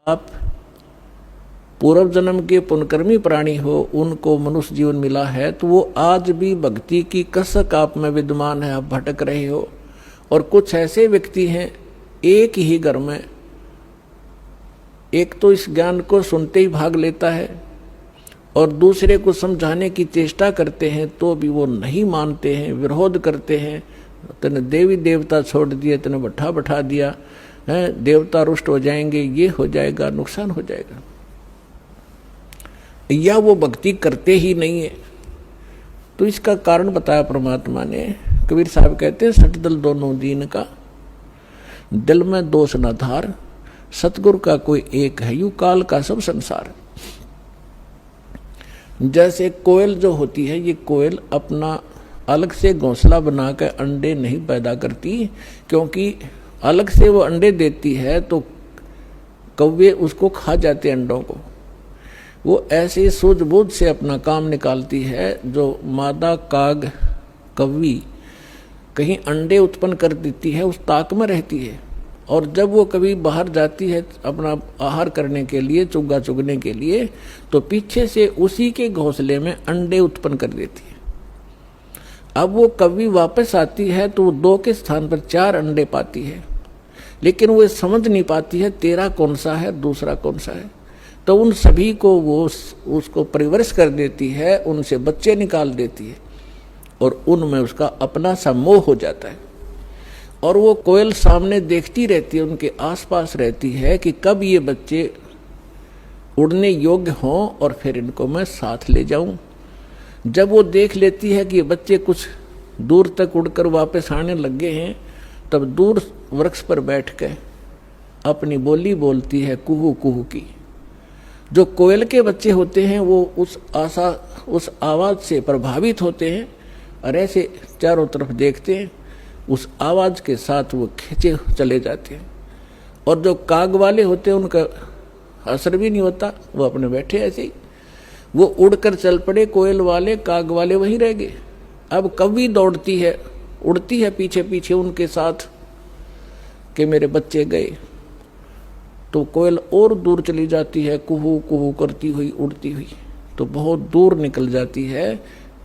आप पूर्व जन्म के पुण्यकर्मी प्राणी हो, उनको मनुष्य जीवन मिला है, तो वो आज भी भक्ति की कसक आप में विद्यमान है, आप भटक रहे हो। और कुछ ऐसे व्यक्ति हैं, एक ही घर में एक तो इस ज्ञान को सुनते ही भाग लेता है और दूसरे को समझाने की चेष्टा करते हैं तो भी वो नहीं मानते हैं, विरोध करते हैं। तने देवी देवता छोड़ दिए, तने बैठा बैठा दिया है, देवता रुष्ट हो जाएंगे, ये हो जाएगा, नुकसान हो जाएगा, या वो भक्ति करते ही नहीं है। तो इसका कारण बताया परमात्मा ने। कबीर साहब कहते हैं, सठ दल दोनों दीन का, दिल में दोष न धार, सतगुरु का कोई एक है, यू काल का सब संसार। जैसे कोयल जो होती है, ये कोयल अपना अलग से घोंसला बनाकर अंडे नहीं पैदा करती, क्योंकि अलग से वो अंडे देती है तो कौवे उसको खा जाते अंडों को। वो ऐसे सूझबूझ से अपना काम निकालती है। जो मादा काग कौवी कहीं अंडे उत्पन्न कर देती है, उस ताक में रहती है, और जब वो कभी बाहर जाती है अपना आहार करने के लिए, चुग्गा चुगने के लिए, तो पीछे से उसी के घोंसले में अंडे उत्पन्न कर देती है। अब वो कभी वापस आती है तो वो 2 के स्थान पर 4 अंडे पाती है, लेकिन वो समझ नहीं पाती है तेरा कौन सा है, दूसरा कौन सा है। तो उन सभी को वो उसको परिवरिश कर देती है, उनसे बच्चे निकाल देती है, और उनमें उसका अपना सा मोह हो जाता है। और वो कोयल सामने देखती रहती है, उनके आसपास रहती है कि कब ये बच्चे उड़ने योग्य हों और फिर इनको मैं साथ ले जाऊं। जब वो देख लेती है कि ये बच्चे कुछ दूर तक उड़कर वापस आने लगे हैं, तब दूर वृक्ष पर बैठ के अपनी बोली बोलती है, कुहू कुहू की। जो कोयल के बच्चे होते हैं वो उस आवाज से प्रभावित होते हैं और ऐसे चारों तरफ देखते हैं, उस आवाज के साथ वो खींचे चले जाते हैं। और जो काग वाले होते हैं उनका असर भी नहीं होता, वो अपने बैठे ऐसे ही, वो उड़कर चल पड़े कोयल वाले, काग वाले वहीं रह गए। अब कभी दौड़ती है, उड़ती है पीछे पीछे उनके साथ कि मेरे बच्चे गए, तो कोयल और दूर चली जाती है, कुहू कुहू करती हुई उड़ती हुई, तो बहुत दूर निकल जाती है।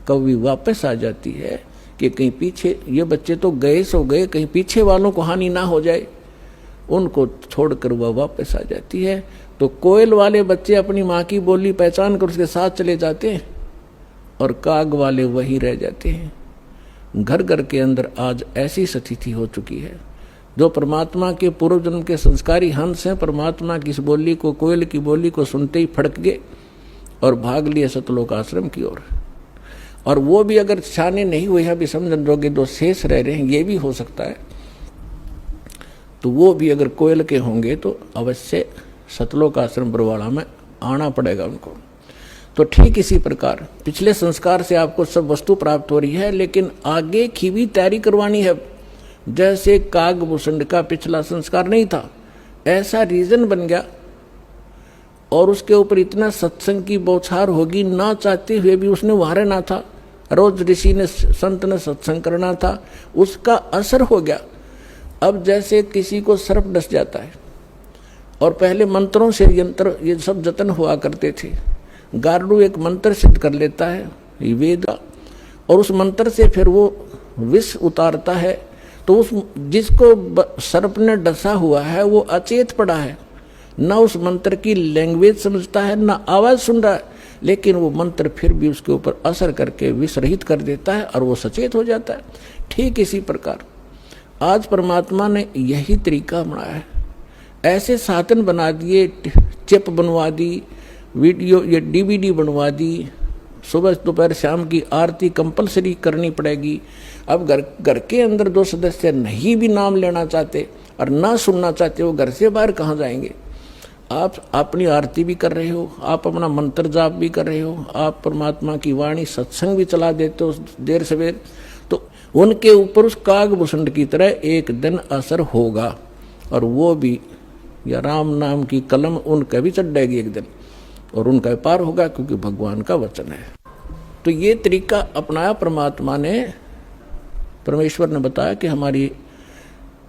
कभी वापस आ जाती है कि कहीं पीछे ये बच्चे तो गए सो गए, कहीं पीछे वालों को हानि ना हो जाए, उनको छोड़कर वह वापस आ जाती है। तो कोयल वाले बच्चे अपनी माँ की बोली पहचान कर उसके साथ चले जाते हैं और काग वाले वहीं रह जाते हैं। घर घर के अंदर आज ऐसी स्थिति हो चुकी है। जो परमात्मा के पूर्व जन्म के संस्कारी हंस हैं, परमात्मा की इस बोली को, कोयल की बोली को सुनते ही फड़क गए और भाग लिए सतलोक आश्रम की ओर। और वो भी अगर छाने नहीं हुए हैं, अभी समझन जोगे दो शेष रह रहे हैं, ये भी हो सकता है, तो वो भी अगर कोयल के होंगे तो अवश्य सतलोक आश्रम बरवाड़ा में आना पड़ेगा उनको। तो ठीक इसी प्रकार पिछले संस्कार से आपको सब वस्तु प्राप्त हो रही है, लेकिन आगे की भी तैयारी करवानी है। जैसे काग भूषण का पिछला संस्कार नहीं था, ऐसा रीजन बन गया और उसके ऊपर इतना सत्संग की बौछार होगी, ना चाहते हुए भी उसने वहां रहना था। रोज ऋषि ने, संत ने सत्संग करना था, उसका असर हो गया। अब जैसे किसी को सर्प डस जाता है और पहले मंत्रों से यंत्र ये सब जतन हुआ करते थे, गारुड़ एक मंत्र सिद्ध कर लेता है वेद का, और उस मंत्र से फिर वो विष उतारता है। तो उस जिसको सर्प ने डसा हुआ है वो अचेत पड़ा है, ना उस मंत्र की लैंग्वेज समझता है, ना आवाज सुन रहा है, लेकिन वो मंत्र फिर भी उसके ऊपर असर करके विष रहित कर देता है और वो सचेत हो जाता है। ठीक इसी प्रकार आज परमात्मा ने यही तरीका बनाया है। ऐसे साधन बना दिए, चिप बनवा दी, वीडियो ये DVD बनवा दी, सुबह दोपहर शाम की आरती कंपलसरी करनी पड़ेगी। अब घर के अंदर जो सदस्य नहीं भी नाम लेना चाहते और ना सुनना चाहते, वो घर से बाहर कहाँ जाएंगे। आप अपनी आरती भी कर रहे हो, आप अपना मंत्र जाप भी कर रहे हो, आप परमात्मा की वाणी सत्संग भी चला देते हो देर सवेर, तो उनके ऊपर उस कागभूषण की तरह एक दिन असर होगा, और वो भी या राम नाम की कलम उनका भी चढ़ जाएगी एक दिन, और उनका पार होगा, क्योंकि भगवान का वचन है। तो ये तरीका अपनाया परमात्मा ने। परमेश्वर ने बताया कि हमारी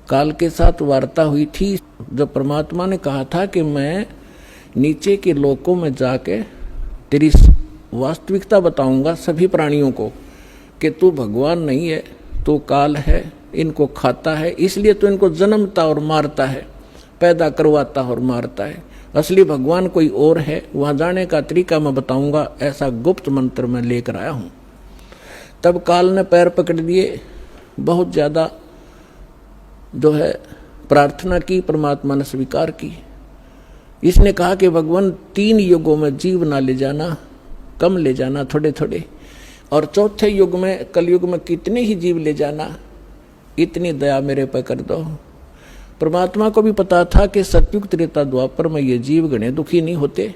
काल के साथ वार्ता हुई थी, जब परमात्मा ने कहा था कि मैं नीचे के लोकों में जाके तेरी वास्तविकता बताऊंगा सभी प्राणियों को कि तू भगवान नहीं है, तू काल है, इनको खाता है, इसलिए तो इनको जन्मता और मारता है, पैदा करवाता और मारता है। असली भगवान कोई और है, वहां जाने का तरीका मैं बताऊंगा, ऐसा गुप्त मंत्र मैं लेकर आया हूं। तब काल ने पैर पकड़ दिए, बहुत ज्यादा जो है प्रार्थना की, परमात्मा ने स्वीकार की। इसने कहा कि भगवान 3 युगों में जीव ना ले जाना, कम ले जाना, थोड़े थोड़े, और चौथे युग में, कलयुग में कितने ही जीव ले जाना, इतनी दया मेरे पर कर दो। परमात्मा को भी पता था कि सतयुग त्रेता द्वापर में ये जीव गणे दुखी नहीं होते,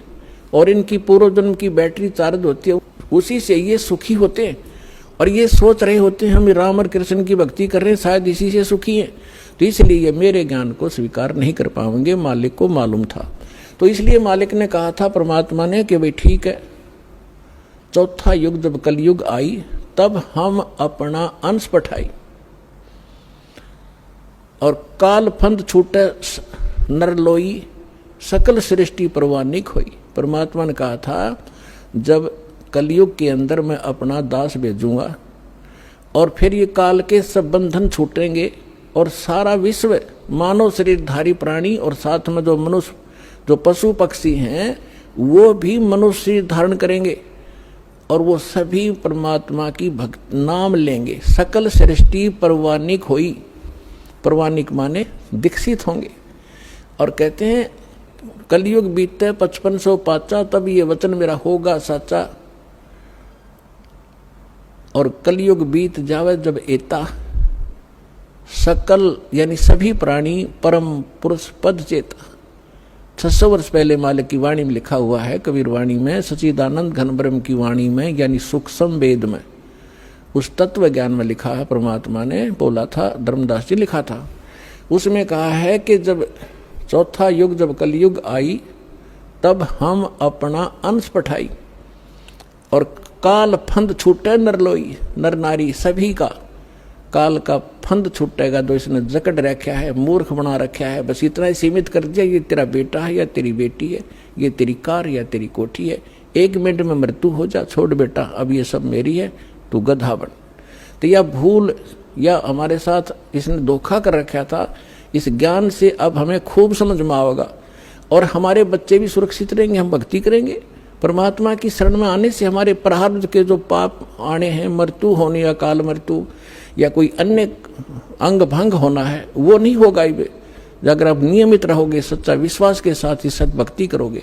और इनकी पूर्व जन्म की बैटरी चार्ज होती है, उसी से ये सुखी होते, और ये सोच रहे होते हैं हम राम और कृष्ण की भक्ति कर रहे हैं, शायद इसी से सुखी हैं, तो इसलिए ये मेरे ज्ञान को स्वीकार नहीं कर पाएंगे। मालिक को मालूम था, तो इसलिए मालिक ने कहा था परमात्मा ने कि भाई ठीक है, चौथा युग जब कलयुग आई तब हम अपना अंश पठाई और काल फंद छूटे नरलोई, सकल सृष्टि परवानिक हुई। परमात्मा ने कहा था जब कलयुग के अंदर मैं अपना दास भेजूंगा और फिर ये काल के सब बंधन छूटेंगे और सारा विश्व मानव शरीरधारी प्राणी और साथ में जो मनुष्य, जो पशु पक्षी हैं, वो भी मनुष्य धारण करेंगे और वो सभी परमात्मा की भक्त नाम लेंगे। सकल सृष्टि परवानिक हुई, परवानिक माने दीक्षित होंगे। और कहते हैं कलयुग बीते 5500 पाचा, तब ये वचन मेरा होगा साचा, और कलयुग बीत जावे जब एता, सकल यानी सभी प्राणी परम पुरुष पद चेता। 600 वर्ष पहले मालिक की वाणी में लिखा हुआ है, कबीर वाणी में, सच्चिदानंद घन ब्रह्म की वाणी में, यानी सूक्ष्म वेद में, उस तत्व ज्ञान में लिखा है, परमात्मा ने बोला था, धर्मदास जी लिखा था, उसमें कहा है कि जब चौथा युग जब कलयुग आई तब हम अपना अंश पठाई और काल फंद छूटे नरलोई, नर नारी सभी का काल का फंद छूटेगा, जो इसने जकड़ रखा है, मूर्ख बना रखा है, बस इतना ही सीमित कर दिया, ये तेरा बेटा है या तेरी बेटी है, ये तेरी कार या तेरी कोठी है, 1 मिनट में मृत्यु हो जा, छोड़ बेटा, अब ये सब मेरी है, तू गधा बन। तो यह भूल या हमारे साथ इसने धोखा कर रखा था, इस ज्ञान से अब हमें खूब समझ में आएगा और हमारे बच्चे भी सुरक्षित रहेंगे, हम भक्ति करेंगे। परमात्मा की शरण में आने से हमारे प्रारब्ध के जो पाप आने हैं, मृत्यु होने या काल मृत्यु या कोई अन्य अंग भंग होना है, वो नहीं होगा। अगर आप नियमित रहोगे, सच्चा विश्वास के साथ ही सद्भक्ति करोगे,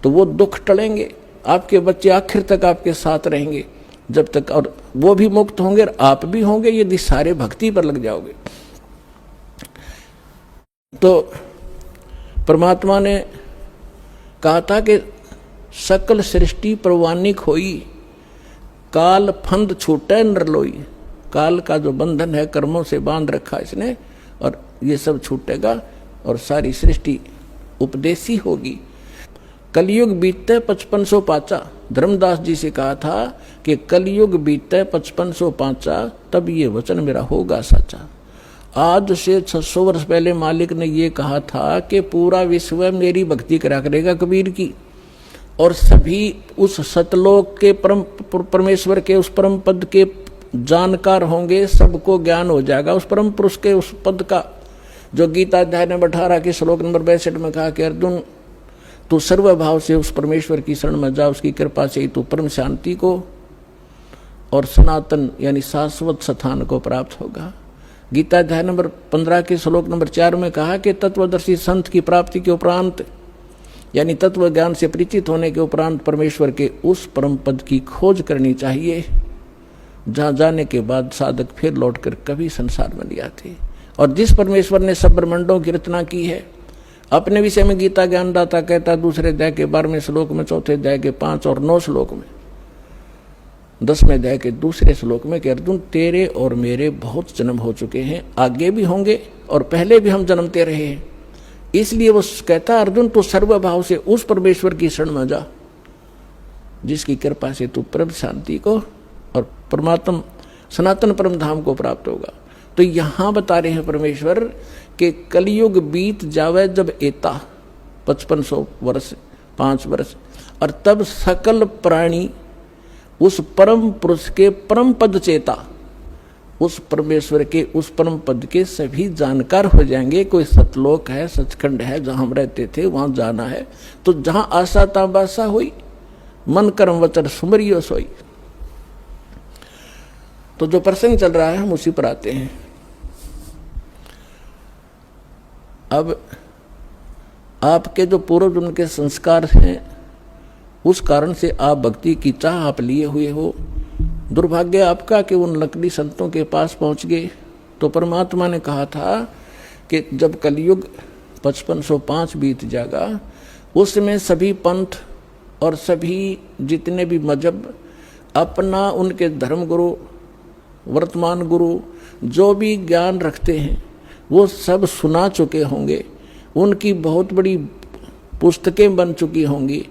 तो वो दुख टलेंगे, आपके बच्चे आखिर तक आपके साथ रहेंगे जब तक, और वो भी मुक्त होंगे और आप भी होंगे यदि सारे भक्ति पर लग जाओगे। तो परमात्मा ने कहा था कि सकल सृष्टि परवानिक होई, काल फंद छूटे नरलोई, काल का जो बंधन है कर्मों से बांध रखा इसने, और ये सब छूटेगा और सारी सृष्टि उपदेशी होगी। कलयुग बीतते 5500 पाचा, धर्मदास जी से कहा था कि कलयुग बीतते 5500 पाचा, तब ये वचन मेरा होगा सच्चा। आज से 600 वर्ष पहले मालिक ने ये कहा था कि पूरा विश्व मेरी भक्ति करा करेगा कबीर की, और सभी उस सतलोक के परम परमेश्वर के उस परम पद के जानकार होंगे, सबको ज्ञान हो जाएगा उस परम पुरुष के उस पद का, जो गीता अध्याय नंबर 18 के श्लोक नंबर 62 में कहा कि अर्जुन तू सर्वभाव से उस परमेश्वर की शरण में जा, उसकी कृपा से ही तू परम शांति को और सनातन यानी शाश्वत स्थान को प्राप्त होगा। गीता अध्याय नंबर 15 के श्लोक नंबर 4 में कहा कि तत्वदर्शी संत की प्राप्ति के उपरांत यानी तत्व ज्ञान से परिचित होने के उपरांत परमेश्वर के उस परम पद की खोज करनी चाहिए, जहां जाने के बाद साधक फिर लौटकर कभी संसार में नहीं आते। और जिस परमेश्वर ने सब ब्रह्मांडों की रचना की है, अपने विषय में गीता ज्ञानदाता कहता दूसरे अध्याय के 12वें श्लोक में, चौथे अध्याय के 5 और 9 श्लोक में, 10वें अध्याय के दूसरे श्लोक में कि अर्जुन तेरे और मेरे बहुत जन्म हो चुके हैं, आगे भी होंगे और पहले भी हम जन्मते रहे हैं। इसलिए वो कहता अर्जुन तू सर्वभाव से उस परमेश्वर की शरण में जा, जिसकी कृपा से तू परम शांति को और परमात्मा सनातन परम धाम को प्राप्त होगा। तो यहां बता रहे हैं परमेश्वर कि कलयुग बीत जावे जब एता 5500 वर्ष 5 वर्ष। और तब सकल प्राणी उस परम पुरुष के परम पद चेता, उस परमेश्वर के उस परम पद के सभी जानकार हो जाएंगे। कोई सतलोक है, सचखंड है, जहां हम रहते थे वहां जाना है, तो जहां आशा ताबासा हुई, मन कर्म वचन सुमरियो सोई। तो जो प्रसंग चल रहा है हम उसी पर आते हैं। अब आपके जो पूर्व जन्म के संस्कार हैं, उस कारण से आप भक्ति की चाह आप लिए हुए हो। दुर्भाग्य आपका कि उन नकली संतों के पास पहुंच गए। तो परमात्मा ने कहा था कि जब कलयुग 5505 बीत जाएगा, उस समय सभी पंथ और सभी जितने भी मजहब अपना उनके धर्म गुरु, वर्तमान गुरु जो भी ज्ञान रखते हैं वो सब सुना चुके होंगे, उनकी बहुत बड़ी पुस्तकें बन चुकी होंगी।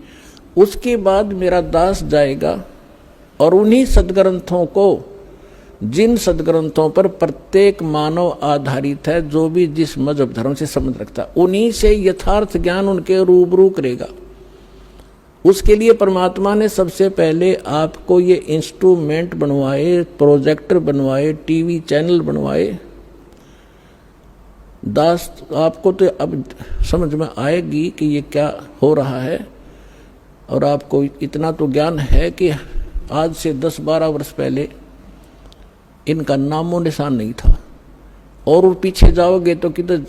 उसके बाद मेरा दास जाएगा और उन्हीं सदग्रंथों को, जिन सदग्रंथों पर प्रत्येक मानव आधारित है, जो भी जिस मजहब धर्म से संबंध रखता है, उन्हीं से यथार्थ ज्ञान उनके रूबरू करेगा। उसके लिए परमात्मा ने सबसे पहले आपको ये इंस्ट्रूमेंट बनवाए, प्रोजेक्टर बनवाए, टीवी चैनल बनवाए। दास आपको तो अब समझ में आएगी कि ये क्या हो रहा है, और आपको इतना तो ज्ञान है कि आज से 10-12 वर्ष पहले इनका नामो निशान नहीं था, और पीछे जाओगे तो किधर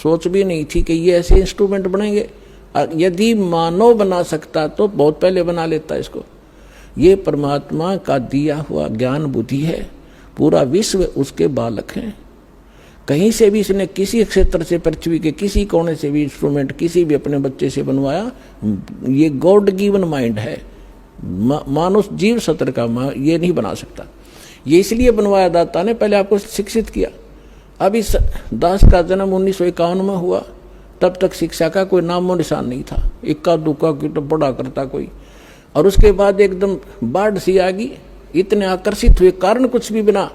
सोच भी नहीं थी कि ये ऐसे इंस्ट्रूमेंट बनेंगे। यदि मानव बना सकता तो बहुत पहले बना लेता इसको। ये परमात्मा का दिया हुआ ज्ञान बुद्धि है, पूरा विश्व उसके बालक हैं। कहीं से भी इसने किसी क्षेत्र से, पृथ्वी के किसी कोने से भी इंस्ट्रूमेंट किसी भी अपने बच्चे से बनवाया, ये गॉड गिवन माइंड है। मानुष जीव सत्र का ये नहीं बना सकता। ये इसलिए बनवाया दाता ने, पहले आपको शिक्षित किया। अब इस दास का जन्म 1951 में हुआ, तब तक शिक्षा का कोई नामो निशान नहीं था। इक्का दुक्का की तो बड़ा करता कोई, और उसके बाद एकदम बाढ़ सी आ गई। इतने आकर्षित हुए, कारण कुछ भी बिना,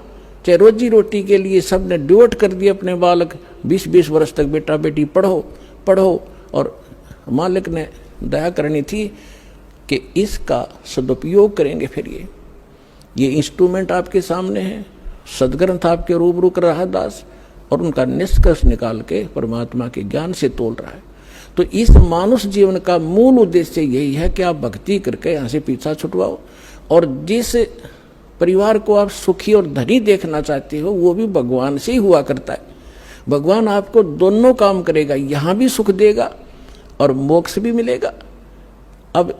चाहे रोजी रोटी के लिए सब ने डिवोट कर दिए अपने बालक। 20-20 वर्ष तक बेटा बेटी पढ़ो पढ़ो, और मालिक ने दया करनी थी कि इसका सदुपयोग करेंगे। फिर ये इंस्ट्रूमेंट आपके सामने है, सदग्रंथ आपके रूबरू कर रहा दास, और उनका निष्कर्ष निकाल के परमात्मा के ज्ञान से तोल रहा है। तो इस मानुष जीवन का मूल उद्देश्य यही है कि आप भक्ति करके यहाँ से पीछा छुटवाओ, और जिस परिवार को आप सुखी और धनी देखना चाहते हो वो भी भगवान से ही हुआ करता है। भगवान आपको दोनों काम करेगा, यहाँ भी सुख देगा और मोक्ष भी मिलेगा। अब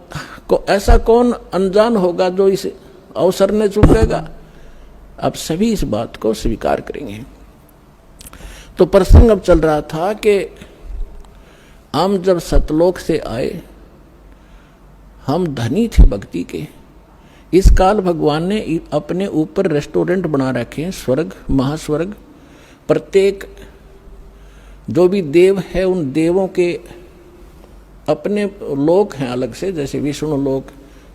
ऐसा कौन अनजान होगा जो इस अवसर ने चूकेगा? अब सभी इस बात को स्वीकार करेंगे। तो प्रसंग अब चल रहा था कि हम जब सतलोक से आए, हम धनी थे भक्ति के। इस काल भगवान ने अपने ऊपर रेस्टोरेंट बना रखे हैं, स्वर्ग महास्वर्ग। प्रत्येक जो भी देव है उन देवों के अपने लोक हैं अलग से, जैसे विष्णु लोक,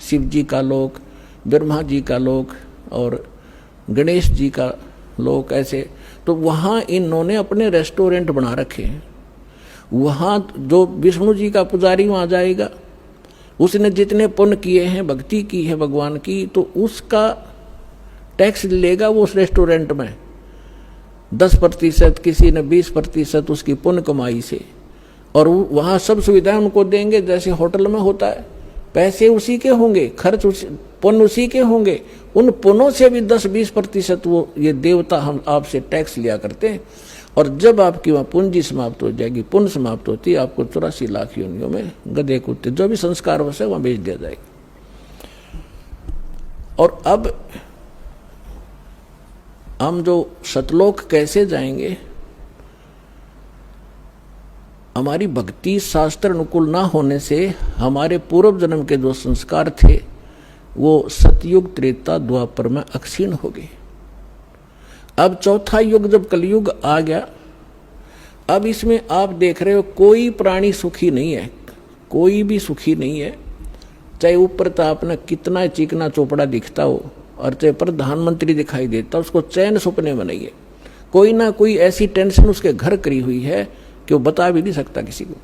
शिव जी का लोक, ब्रह्मा जी का लोक और गणेश जी का लोक, ऐसे। तो वहाँ इन्होंने अपने रेस्टोरेंट बना रखे हैं। वहाँ जो विष्णु जी का पुजारी वहाँ जाएगा, उसने जितने पुण्य किए हैं, भक्ति की है भगवान की, तो उसका टैक्स लेगा वो उस रेस्टोरेंट में 10%, किसी ने 20% उसकी पुण्य कमाई से, और वहाँ सब सुविधाएं उनको देंगे जैसे होटल में होता है। पैसे उसी के होंगे, खर्च पुण्य उसी के होंगे। उन पुण्यों से भी 10-20% वो ये देवता हम आपसे टैक्स लिया करते हैं। और जब आपकी वहाँ पूंजी समाप्त हो जाएगी, पुण्य समाप्त होती है, आपको 84 लाख योनियों में गधे कुत्ते जो भी संस्कार हो वहाँ भेज दिया जाएगा। और अब हम जो सतलोक कैसे जाएंगे? हमारी भक्ति शास्त्र अनुकूल ना होने से हमारे पूर्व जन्म के जो संस्कार थे वो सतयुग त्रेता द्वापर में अक्षीण हो गए। अब चौथा युग जब कलयुग आ गया, अब इसमें आप देख रहे हो कोई प्राणी सुखी नहीं है, कोई भी सुखी नहीं है। चाहे ऊपर तो आपने कितना चिकना चोपड़ा दिखता हो और चाहे प्रधानमंत्री दिखाई देता, उसको चैन सपने में नहीं है। कोई ना कोई ऐसी टेंशन उसके घर करी हुई है कि वो बता भी नहीं सकता किसी को।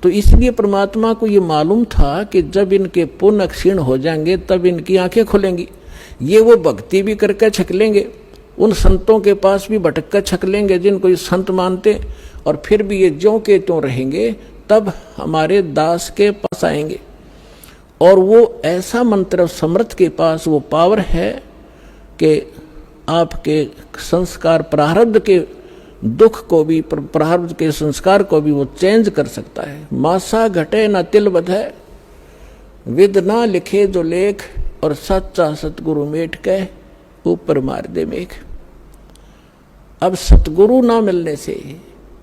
तो इसलिए परमात्मा को ये मालूम था कि जब इनके पुण्य क्षीण हो जाएंगे तब इनकी आंखें खुलेंगी। ये वो भक्ति भी करके छक लेंगे, उन संतों के पास भी भटक कर छक लेंगे जिनको ये संत मानते, और फिर भी ये ज्यों के त्यों रहेंगे, तब हमारे दास के पास आएंगे। और वो ऐसा मंत्र समर्थ के पास वो पावर है कि आपके संस्कार प्रारब्ध के दुख को भी, प्रारब्ध के संस्कार को भी वो चेंज कर सकता है। मासा घटे न तिल बधै, विद ना लिखे जो लेख, और सच्चा सतगुरु मेट के ऊपर मार दे मेघ। अब सतगुरु ना मिलने से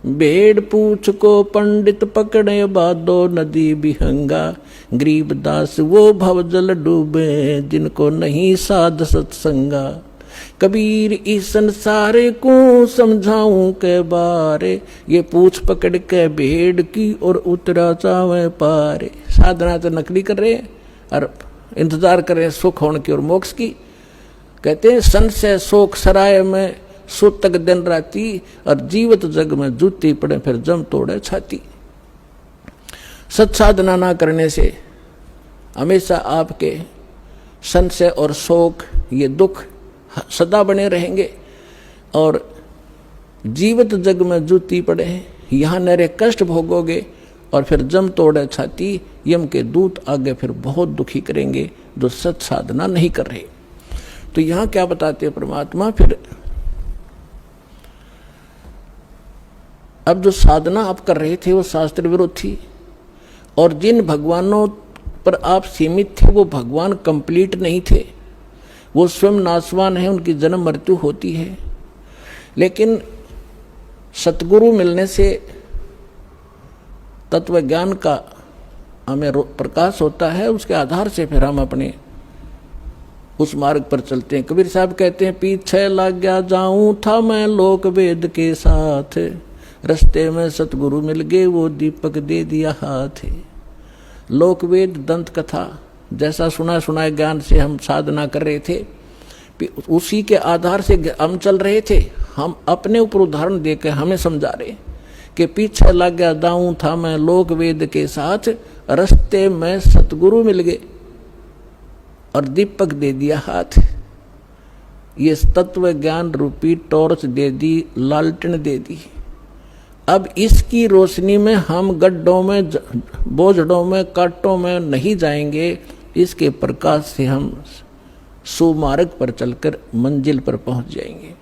भेड़ पूछ को पंडित पकड़े बादो नदी बिहंगा, गरीबदास वो भवजल डूबे जिनको नहीं साध सत्संगा। कबीर इस संसारे को समझाऊं के बारे, ये पूछ पकड़ के भेड़ की और उतरा चावे पारे। साधना तो नकली कर रहे हैं और इंतजार कर रहे हैं सुख होने की और मोक्ष की। कहते हैं संशय शोक सराय में सुतक दिन राती, और जीवत जग में जूती पड़े फिर जम तोड़े छाती। सत साधना ना करने से हमेशा आपके संशय और शोक, ये दुख सदा बने रहेंगे, और जीवत जग में जूती पड़े यहाँ नरे कष्ट भोगोगे, और फिर जम तोड़े छाती, यम के दूत आगे फिर बहुत दुखी करेंगे जो सत साधना नहीं कर रहे। तो यहाँ क्या बताते हैं परमात्मा, फिर अब जो साधना आप कर रहे थे वो शास्त्र विरुद्ध थी, और जिन भगवानों पर आप सीमित थे वो भगवान कंप्लीट नहीं थे, वो स्वयं नाशवान है, उनकी जन्म मृत्यु होती है। लेकिन सतगुरु मिलने से तत्व ज्ञान का हमें प्रकाश होता है, उसके आधार से फिर हम अपने उस मार्ग पर चलते हैं। कबीर साहब कहते हैं, पीछे लग गया जाऊं था मैं लोक वेद के साथ, रस्ते में सतगुरु मिल गए वो दीपक दे दिया हाथ। लोक वेद दंत कथा जैसा सुना सुनाए ज्ञान से हम साधना कर रहे थे, उसी के आधार से हम चल रहे थे। हम अपने ऊपर उदाहरण देकर हमें समझा रहे कि पीछे लग गया दाऊं था मैं लोक वेद के साथ, रस्ते में सतगुरु मिल गए और दीपक दे दिया हाथ। ये तत्व ज्ञान रूपी टॉर्च दे दी, लालटेन दे दी। अब इसकी रोशनी में हम गड्ढों में, बोझड़ों में, कांटों में नहीं जाएंगे, इसके प्रकाश से हम सुमार्ग पर चलकर मंजिल पर पहुंच जाएंगे।